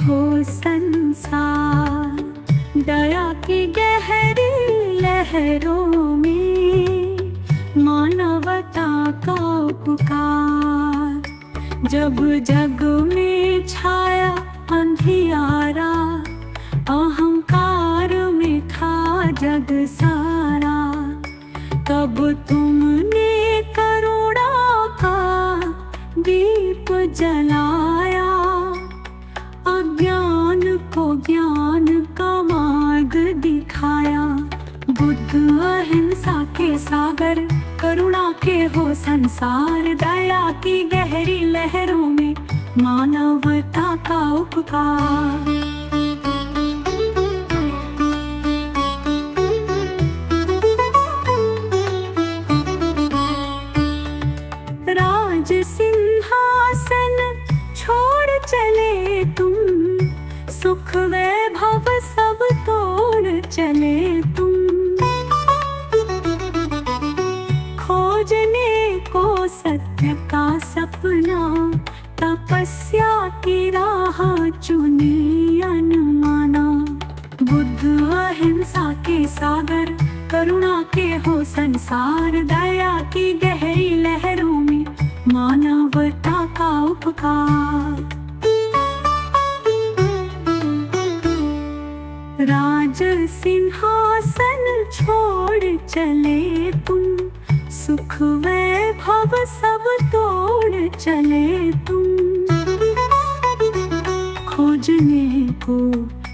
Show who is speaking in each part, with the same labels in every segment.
Speaker 1: हो संसार, दया की गहरी लहरों में मानवता का उपकार। जब जग में छाया अंधियारा, अहंकार में था जग सारा, तब तुमने करुणा का दीप जलाया, अज्ञान को ज्ञान का मार्ग दिखाया। बुद्ध अहिंसा के सागर, करुणा के हो संसार, दया की गहरी लहरों में मानवता का उपकार। राज सिंहासन छोड़ चले तुम, सुख वैभव सब तोड़ चले तुम। खोजने को सत्य का सपना, तपस्या की राह चुनी अनमाना। बुद्ध अहिंसा के सागर, करुणा के हो संसार, दया की गहरी लहरों में मानवता का उपकार। राज सिंहासन छोड़ चले तुम, सुख वैभव सब तोड़ चले तुम। खोजने को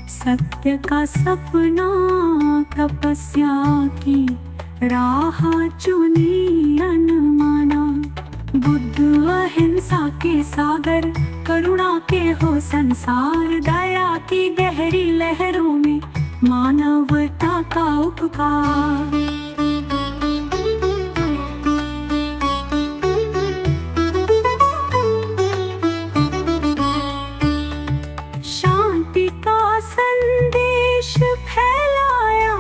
Speaker 1: सत्य का सपना, तपस्या की राह चुनी अनमाना। बुद्ध अहिंसा के सागर, करुणा के हो संसार, दया की गहरी लहरों में मानवता का उपकार। शांति का संदेश फैलाया,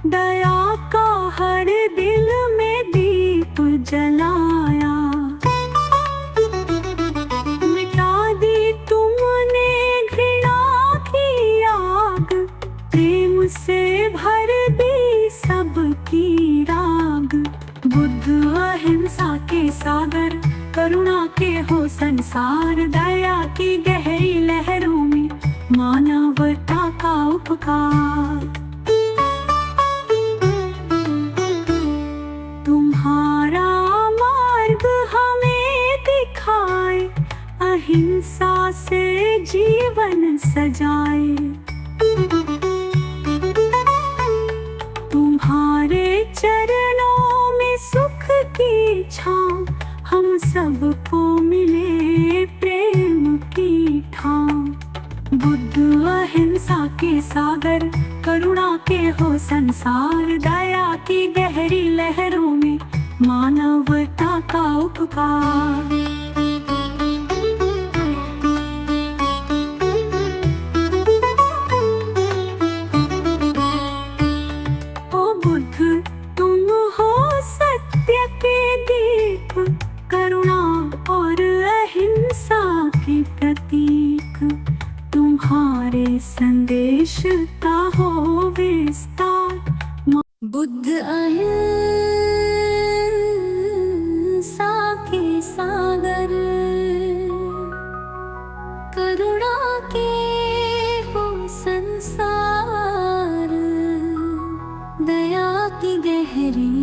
Speaker 1: दया का हर दिल में दीप जलाया। मिटा दी तुमने घृणा की आग, प्रेम से भर दी सबकी राग। बुद्ध अहिंसा के सागर, करुणा के हो संसार, दया की गहरी लहरों में मानवता का उपकार। तुम्हारा मार्ग हमें दिखाए, अहिंसा से जीवन सजाए। तुम्हारे चरणों में सुख की छाँव, हम सबको मिले प्रेम की ठाव। बुद्ध अहिंसा के सागर, करुणा के हो संसार, दया की गहरी लहरों में मानवता का उपकार। ओ बुद्ध तुम हो सत्य के दीप, करुणा और अहिंसा की प्रतीक। तुम्हारे संदेश का हो विस्तार। बुद्ध अहिंसा के सागर, करुणा के हो संसार, दया की गहरी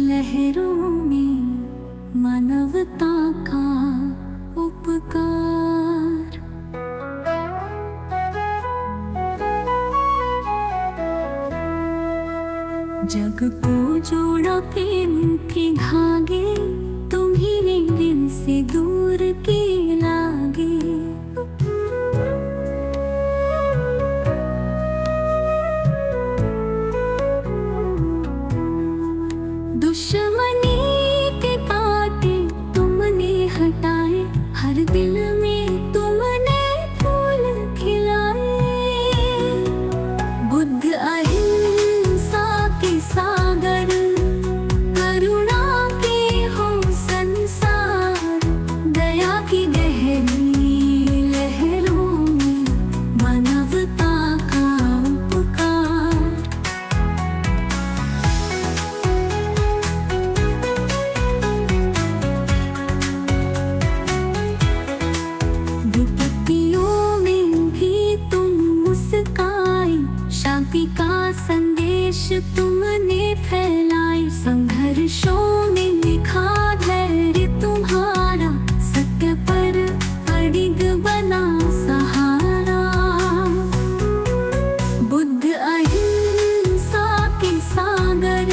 Speaker 1: लहरों में मानवता का उपकार। जग को जोड़ा प्रेम के धागे, तुम्ही दिल से दूर के लागे। दुश्मनी के कांटे तुमने हटाए, हर दिल में तुमने फूल खिलाए। बुद्ध अहिंसा के सागर, करुणा के हो संसार, दया की तुमने फैलाए, संघर्षों में लिखा धैर्य तुम्हारा, सत्य पर अडिग बना सहारा। बुद्ध अहिंसा के सागर,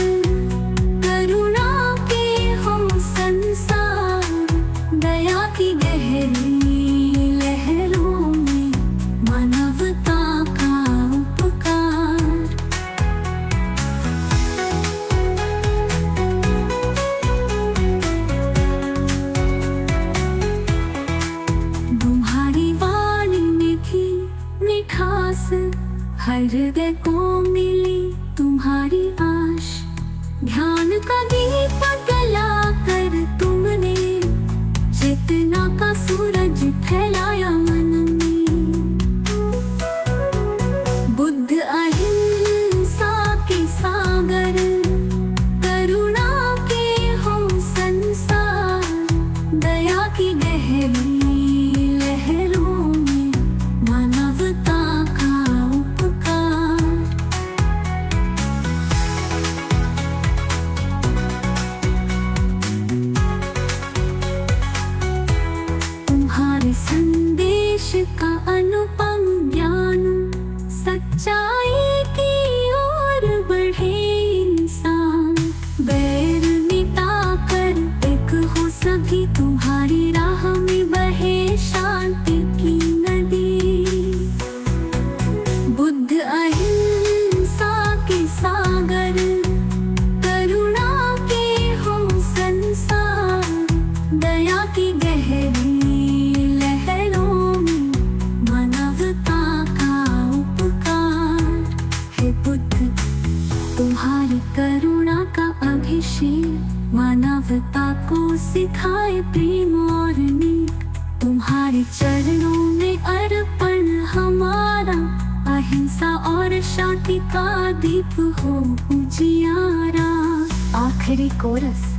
Speaker 1: करुणा के हो संसार, दया की गहरी लहरों में मानवता का उपकार। तुम्हारी वाणी में थी मिठास, हर हृदय को मिली तुम्हारी आश। ध्यान का दीपक जला कर तुमने चेतना का सूरज फैलाया मन में। बुद्ध अहिंसा के सागर, करुणा के हो संसार, दया की गहरी लहरों में मानवता का उपकार। तुम्हारे संदेश का अनुपम ज्ञान, सच्चाई की ओर बढ़े इंसान। बैर मिटा कर एक हो सभी, तुम्हारी राह में बहे शांति की नदी। बुद्ध अहिंसा के सागर, करुणा के हो संसार, दया की गहरी लहरों में मानवता का उपकार। हे बुद्ध, तुम्हारी करुणा का अभिषेक, मानवता को सिखाए प्रेम और नीक। तुम्हारे चरणों में अर्पण हमारा, अहिंसा और शांति का दीप हो उजियारा। आखिरी कोरस।